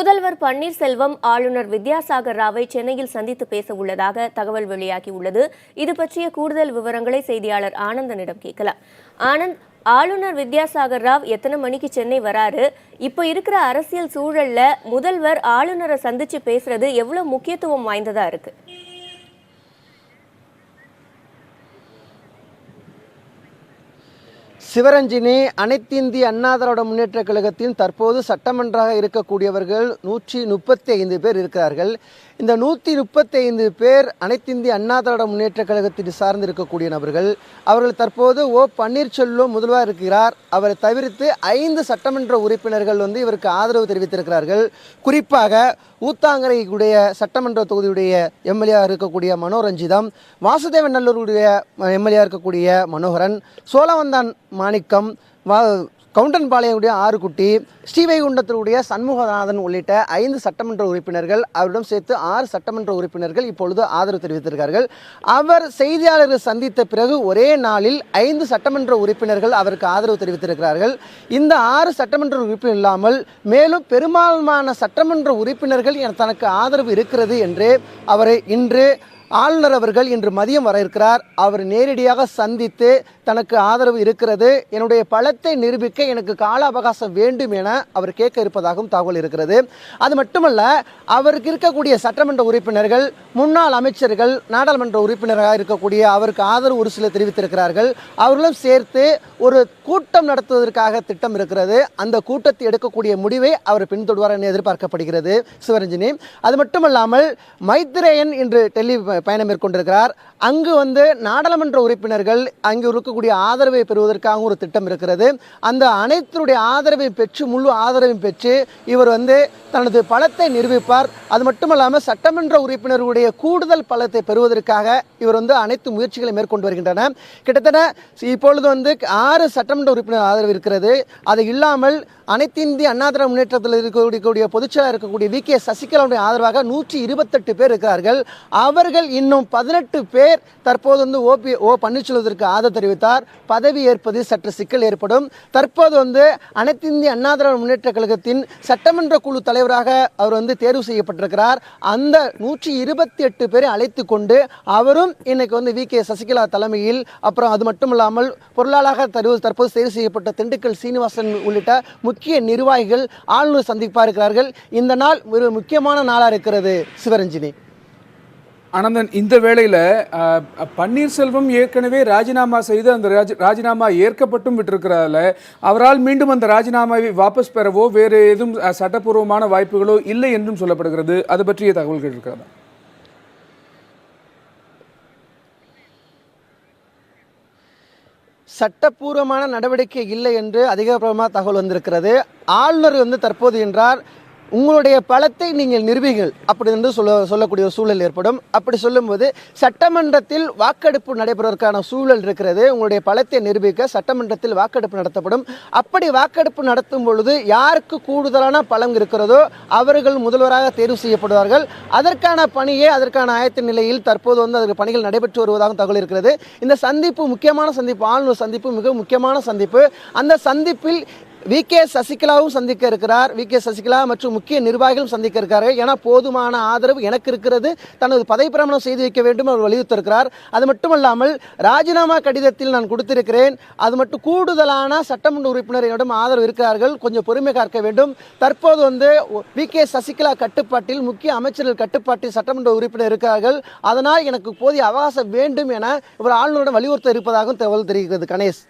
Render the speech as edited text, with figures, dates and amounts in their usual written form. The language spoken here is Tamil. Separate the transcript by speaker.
Speaker 1: முதல்வர் பன்னீர்செல்வம் ஆளுநர் வித்யாசாகர் ராவை சென்னையில் சந்தித்து பேச உள்ளதாக தகவல் வெளியாகியுள்ளது. இது பற்றிய கூடுதல் விவரங்களை செய்தியாளர் ஆனந்தனிடம் கேட்கலாம். ஆனந்த், ஆளுநர் வித்யாசாகர் ராவ் எத்தனை மணிக்கு சென்னை வராரு? இப்போ இருக்கிற அரசியல் சூழல்ல முதல்வர் ஆளுநரை சந்திச்சு பேசுறது எவ்வளவு முக்கியத்துவம் வாய்ந்ததா இருக்கு?
Speaker 2: சிவரஞ்சினி, அனைத்திந்திய அண்ணா திராவிட முன்னேற்ற கழகத்தின் தற்போது சட்டமன்றாக இருக்கக்கூடியவர்கள் 135 பேர் இருக்கிறார்கள். இந்த 135 பேர் அனைத்திந்திய அண்ணா திராவிட முன்னேற்ற கழகத்தில் சார்ந்து இருக்கக்கூடிய நபர்கள். அவர்கள் தற்போது பன்னீர்செல்வம் முதல்வர் இருக்கிறார். அவரை தவிர்த்து 5 சட்டமன்ற உறுப்பினர்கள் இவருக்கு ஆதரவு தெரிவித்திருக்கிறார்கள். குறிப்பாக ஊத்தாங்கரையுடைய சட்டமன்ற தொகுதியுடைய எம்எல்ஏ இருக்கக்கூடிய மனோரஞ்சிதம், வாசுதேவன் நல்லூருடைய எம்எல்ஏ இருக்கக்கூடிய மனோகரன், சோழவந்தான் மாணிக்கம், கவுண்டன்பாளையுடைய ஆறுகுட்டி, ஸ்ரீவைகுண்டத்தினுடைய சண்முகநாதன் உள்ளிட்ட 5 சட்டமன்ற உறுப்பினர்கள், அவரிடம் சேர்த்து 6 சட்டமன்ற உறுப்பினர்கள் இப்பொழுது ஆதரவு தெரிவித்திருக்கிறார்கள். அவர் செய்தியாளர்கள் சந்தித்த பிறகு ஒரே நாளில் 5 சட்டமன்ற உறுப்பினர்கள் அவருக்கு ஆதரவு தெரிவித்திருக்கிறார்கள். இந்த 6 சட்டமன்ற உறுப்பினர் இல்லாமல் மேலும் பெரும்பாலான சட்டமன்ற உறுப்பினர்கள் தனக்கு ஆதரவு இருக்கிறது என்று அவரை ஆளுநர் அவர்கள் இன்று மதியம் வர இருக்கிறார். அவர் நேரடியாக சந்தித்து தனக்கு ஆதரவு இருக்கிறது, என்னுடைய பலத்தை நிரூபிக்க எனக்கு கால அவகாசம் வேண்டும் என அவர் கேட்க இருப்பதாகவும் தகவல் இருக்கிறது. அது மட்டுமல்ல, அவருக்கு இருக்கக்கூடிய சட்டமன்ற உறுப்பினர்கள், முன்னாள் அமைச்சர்கள், நாடாளுமன்ற உறுப்பினராக இருக்கக்கூடிய அவருக்கு ஆதரவு ஒரு சிலர் தெரிவித்திருக்கிறார்கள். அவர்களும் சேர்த்து ஒரு கூட்டம் நடத்துவதற்காக திட்டம் இருக்கிறது. அந்த கூட்டத்தை எடுக்கக்கூடிய முடிவை அவர் பின்தொடர்வார் என எதிர்பார்க்கப்படுகிறது. சிவரஞ்சினி, அது மட்டுமல்லாமல் மைத்ரேயன் இன்று டெல்லி பயணம் மேற்கொண்டிருக்கிறார். அங்கு நாடாளுமன்ற உறுப்பினர்கள் அங்கு இருக்கக்கூடிய ஆதரவை பெறுவதற்காக ஒரு திட்டம் இருக்கிறது. அந்த அனைத்துடைய ஆதரவை பெற்று, முழு ஆதரவையும் பெற்று இவர் தனது பலத்தை நிரூபிப்பார். அது மட்டுமல்லாமல் சட்டமன்ற உறுப்பினர்களுடைய கூடுதல் பலத்தை பெறுவதற்காக இவர் அனைத்து முயற்சிகளை மேற்கொண்டு வருகின்றன. கிட்டத்தட்ட இப்பொழுது 6 சட்டமன்ற உறுப்பினர் ஆதரவு இருக்கிறது. அது இல்லாமல் அனைத்து இந்திய அண்ணா திராவிட முன்னேற்றத்தில் இருக்கக்கூடிய பொதுச்செயலாளர் இருக்கக்கூடிய வி.கே. சசிகலாவுடைய ஆதரவாக 128 பேர் இருக்கிறார்கள். அவர்கள் இன்னும் 18 பேர் தற்போது பன்னீர்செல்வத்திற்கு ஆதரவு தெரிவித்தார். பதவி ஏற்பது சற்று சிக்கல் ஏற்படும். தற்போது அனைத்து இந்திய அண்ணா திராவிட முன்னேற்ற கழகத்தின் சட்டமன்ற குழு தலைவராக அவர் தேர்வு செய்யப்பட்டிருக்கிறார். அந்த 128 பேரை அழைத்து கொண்டு அவரும் இன்னைக்கு வி.கே. சசிகலா தலைமையில், அப்புறம் அது மட்டுமில்லாமல் பொருளாளராக தற்போது தேர்வு செய்யப்பட்ட திண்டுக்கல் சீனிவாசன் உள்ளிட்ட முக்கிய நிர்வாகிகள் ஆளுநர் சந்திப்பா இருக்கிறார்கள். இந்த நாள் ஒரு முக்கியமான நாளா இருக்கிறது. சிவரஞ்சினி,
Speaker 3: ஆனந்தன், இந்த வேளையில் பன்னீர்செல்வம் ஏற்கனவே ராஜினாமா செய்து அந்த ராஜினாமா ஏற்கப்பட்டும் விட்டிருக்கிறதால அவரால் மீண்டும் அந்த ராஜினாமாவை வாபஸ் பெறவோ வேறு எதுவும் சட்டப்பூர்வமான வாய்ப்புகளோ இல்லை என்றும் சொல்லப்படுகிறது. அது பற்றிய தகவல்கள் இருக்கிறதா?
Speaker 2: சட்டப்பூர்வமான நடவடிக்கை இல்லை என்று அதிகாரப்பூர்வமாக தகவல் வந்திருக்கிறது. ஆளுநர் தற்போது என்றார், உங்களுடைய பலத்தை நீங்கள் நிரூபிங்கள் அப்படி என்று சொல்லக்கூடிய சூழல் ஏற்படும். அப்படி சொல்லும்போது சட்டமன்றத்தில் வாக்கெடுப்பு நடைபெறுவதற்கான சூழல் இருக்கிறது. உங்களுடைய பலத்தை நிரூபிக்க சட்டமன்றத்தில் வாக்கெடுப்பு நடத்தப்படும். அப்படி வாக்கெடுப்பு நடத்தும் பொழுது யாருக்கு கூடுதலான பலம் இருக்கிறதோ அவர்கள் முதல்வராக தேர்வு செய்யப்படுவார்கள். அதற்கான பணியே, அதற்கான ஆயத்த நிலையில் தற்போது அதற்கு பணிகள் நடைபெற்று வருவதாக தகவல் இருக்கிறது. இந்த சந்திப்பு முக்கியமான சந்திப்பு, ஆளுநர் சந்திப்பு மிக முக்கியமான சந்திப்பு. அந்த சந்திப்பில் வி.கே. சசிகலாவும் சந்திக்க இருக்கிறார். வி.கே. சசிகலா மற்றும் முக்கிய நிர்வாகிகளும் சந்திக்க இருக்கிறார்கள். ஏன்னா போதுமான ஆதரவு எனக்கு இருக்கிறது, தனது பதவி பிரமாணம் செய்து வைக்க வேண்டும் அவர் வலியுறுத்திருக்கிறார். அது மட்டுமல்லாமல் ராஜினாமா கடிதத்தில் நான் கொடுத்திருக்கிறேன், அது மட்டும் கூடுதலான சட்டமன்ற உறுப்பினரிடம் ஆதரவு இருக்கிறார்கள், கொஞ்சம் பொறுமை காக்க வேண்டும். தற்போது வி.கே. சசிகலா கட்டுப்பாட்டில், முக்கிய அமைச்சர்கள் கட்டுப்பாட்டில் சட்டமன்ற உறுப்பினர் இருக்கிறார்கள். அதனால் எனக்கு போதிய அவகாசம் வேண்டும் என இவர் ஆளுநரிடம் வலியுறுத்த இருப்பதாகவும் தகவல் தெரிவிக்கிறது. கணேஷ்.